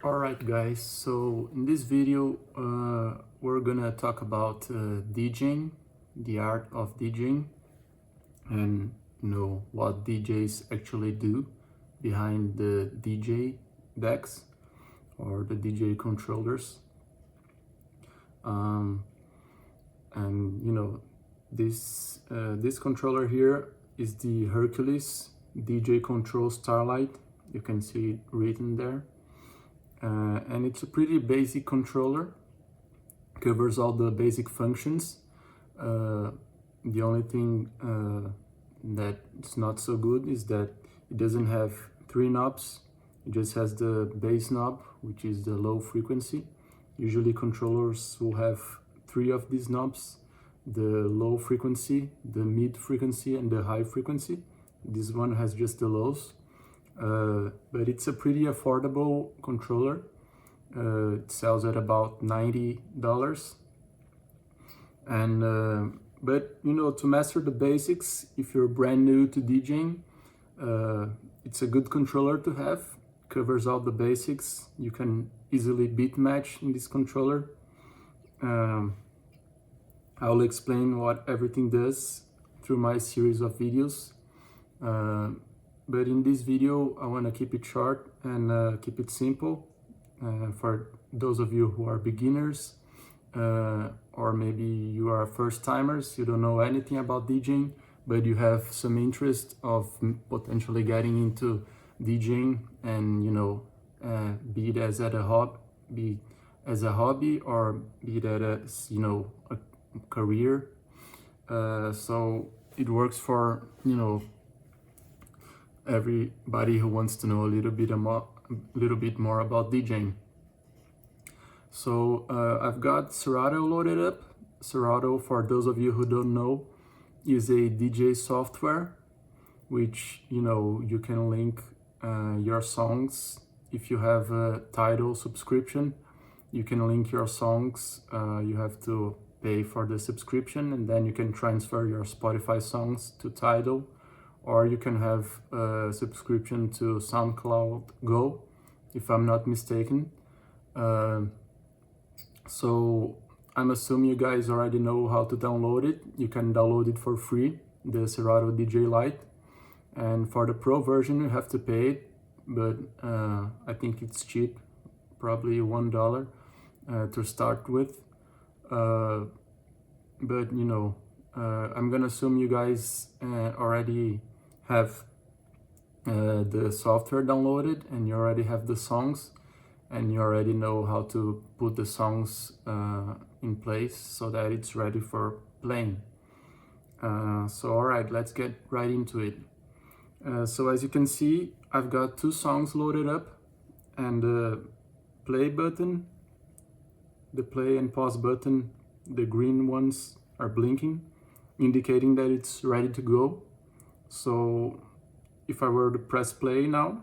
Alright guys, so in this video we're gonna talk about DJing, the art of DJing, and what DJs actually do behind the DJ decks or the DJ controllers. And this controller here is the Hercules DJ Control Starlight. You can see it written there. And it's a pretty basic controller, covers all the basic functions. The only thing that's not so good is that it doesn't have 3 knobs. It just has the bass knob, which is the low frequency. Usually controllers will have 3 of these knobs: the low frequency, the mid frequency, and the high frequency. This one has just the lows. But it's a pretty affordable controller. It sells at about $90. And but to master the basics, if you're brand new to DJing, it's a good controller to have. Covers all the basics. You can easily beat match in this controller. I'll explain what everything does through my series of videos. But in this video, I want to keep it short and keep it simple for those of you who are beginners, or maybe you are first timers, you don't know anything about DJing, but you have some interest of potentially getting into DJing and be it as a hobby or be it as a career. So it works for everybody who wants to know a little bit more about DJing. So I've got Serato loaded up. Serato, for those of you who don't know, is a DJ software which you can link your songs. If you have a Tidal subscription, you can link your songs. You have to pay for the subscription, and then you can transfer your Spotify songs to Tidal. Or you can have a subscription to SoundCloud Go, if I'm not mistaken. So I'm assuming you guys already know how to download it. You can download it for free, the Serato DJ Lite. And for the Pro version, you have to pay it, but I think it's cheap, probably $1 to start with. But I'm gonna assume you guys already have the software downloaded, and you already have the songs, and you already know how to put the songs in place so that it's ready for playing. So alright, let's get right into it. So as you can see, I've got 2 songs loaded up, and the play button, the play and pause button, the green ones are blinking, indicating that it's ready to go. So if I were to press play now,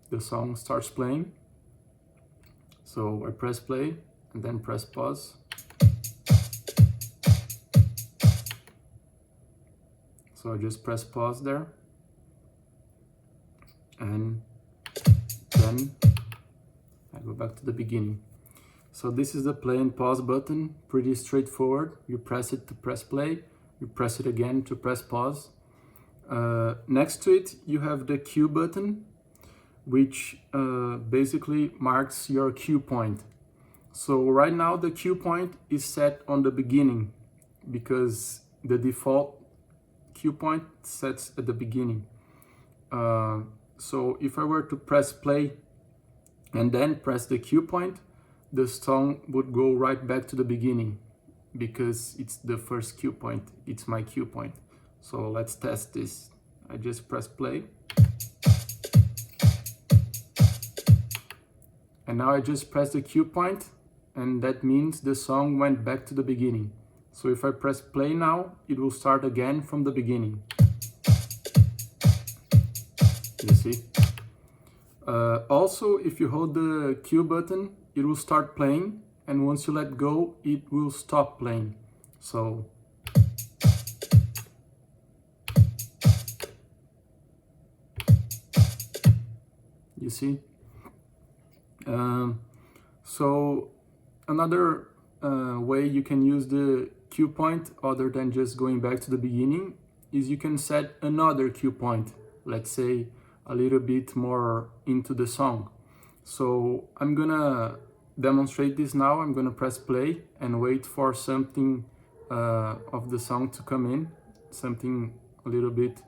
the song starts playing. So I press play and then press pause. So I just press pause there, and then I go back to the beginning. So this is the play and pause button, pretty straightforward. You press it to press play, you press it again to press pause. Next to it, you have the cue button, which basically marks your cue point. So right now the cue point is set on the beginning because the default cue point sets at the beginning. So if I were to press play and then press the cue point, the song would go right back to the beginning because it's the first cue point. It's my cue point. So let's test this. I just press play. And now I just press the cue point, and that means the song went back to the beginning. So if I press play now, it will start again from the beginning. You see? Also, if you hold the cue button, it will start playing, and once you let go, it will stop playing. So you you see. So another way you can use the cue point other than just going back to the beginning is you can set another cue point, let's say a little bit more into the song. So I'm gonna demonstrate this now. I'm gonna press play and wait for something of the song to come in, something a little bit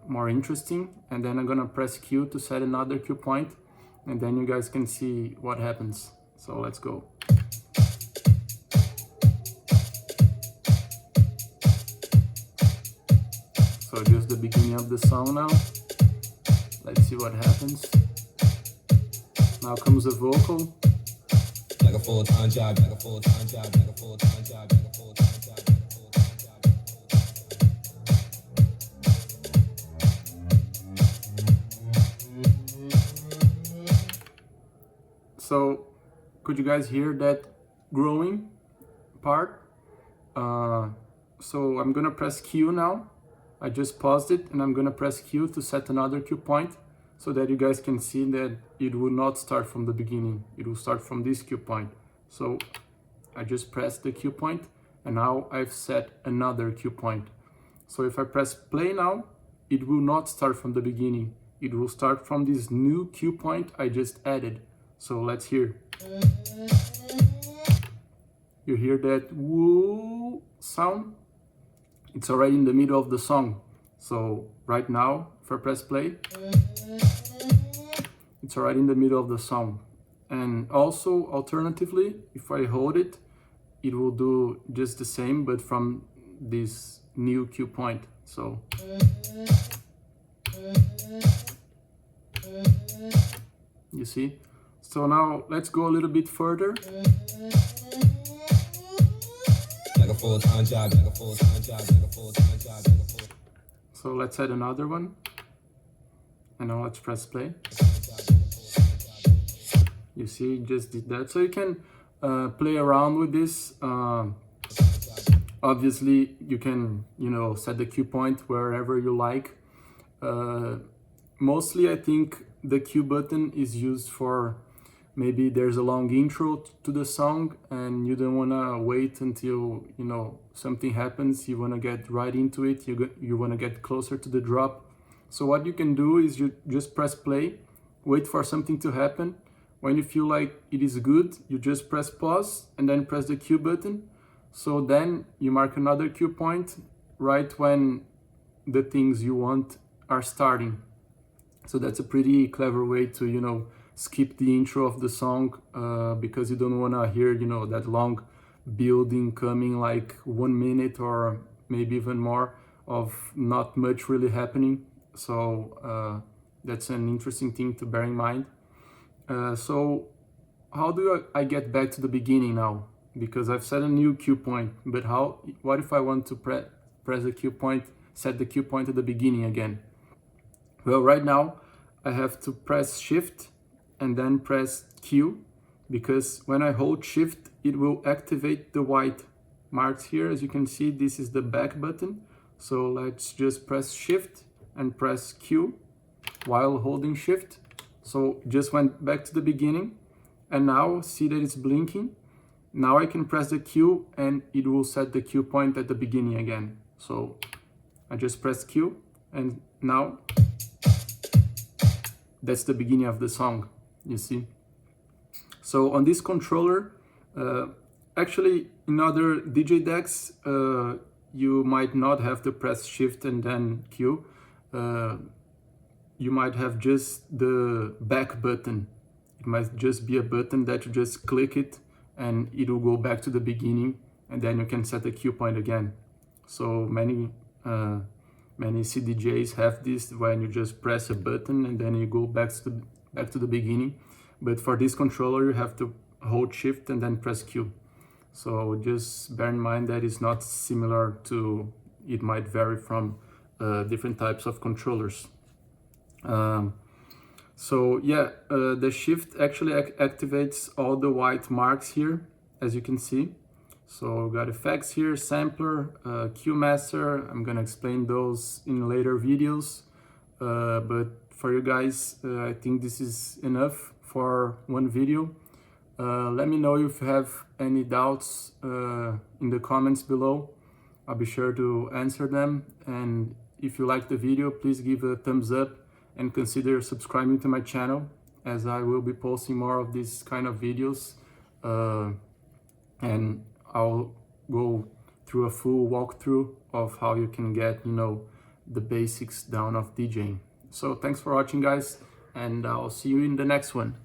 more interesting, and then I'm gonna press Q to set another cue point, and then you guys can see what happens. So let's go. So just the beginning of the song now. Let's see what happens. Now comes the vocal. Like a full-time job, like a full-time job, like a full-time job, like a full-time job, like a full-time job. So could you guys hear that growing part? So I'm gonna press Q now. I just paused it and I'm gonna press Q to set another cue point so that you guys can see that it will not start from the beginning. It will start from this cue point. So I just pressed the cue point and now I've set another cue point. So if I press play now, it will not start from the beginning. It will start from this new cue point I just added. So let's hear. You hear that woo sound? It's already in the middle of the song. So right now, if I press play, it's already in the middle of the song. And also, alternatively, if I hold it, it will do just the same, but from this new cue point. So you see? So now let's go a little bit further. Like a full-time job, like a full-time job, like a full-time job, like a full-time job. So let's add another one. And now let's press play. You see, just did that. So you can play around with this. Obviously, you can, set the cue point wherever you like. Mostly, I think the cue button is used for maybe there's a long intro to the song and you don't want to wait until, something happens. You want to get right into it. You want to get closer to the drop. So what you can do is you just press play, wait for something to happen. When you feel like it is good, you just press pause and then press the cue button. So then you mark another cue point right when the things you want are starting. So that's a pretty clever way to, skip the intro of the song because you don't want to hear, that long building coming like 1 minute or maybe even more of not much really happening. So that's an interesting thing to bear in mind. So how do I get back to the beginning now? Because I've set a new cue point, but what if I want to press the cue point, set the cue point at the beginning again? Well, right now I have to press Shift and then press Q, because when I hold Shift, it will activate the white marks here. As you can see, this is the back button. So let's just press Shift and press Q while holding Shift. So just went back to the beginning and now see that it's blinking. Now I can press the Q and it will set the cue point at the beginning again. So I just press Q and now that's the beginning of the song, you see. So on this controller, actually in other DJ decks, you might not have to press Shift and then Q. You might have just the back button. It might just be a button that you just click it and it will go back to the beginning and then you can set the cue point again. So many CDJs have this when you just press a button and then you go back to the beginning. But for this controller, you have to hold Shift and then press Q. So just bear in mind that it's not similar to, it might vary from different types of controllers. So yeah, the Shift actually activates all the white marks here, as you can see. So we got effects here, sampler, cue master. I'm gonna explain those in later videos. but for you guys, I think this is enough for one video. Let me know if you have any doubts in the comments below. I'll be sure to answer them. And if you like the video, please give a thumbs up and consider subscribing to my channel, as I will be posting more of these kind of videos. And I'll go through a full walkthrough of how you can get, the basics down of DJing. So thanks for watching, guys, and I'll see you in the next one.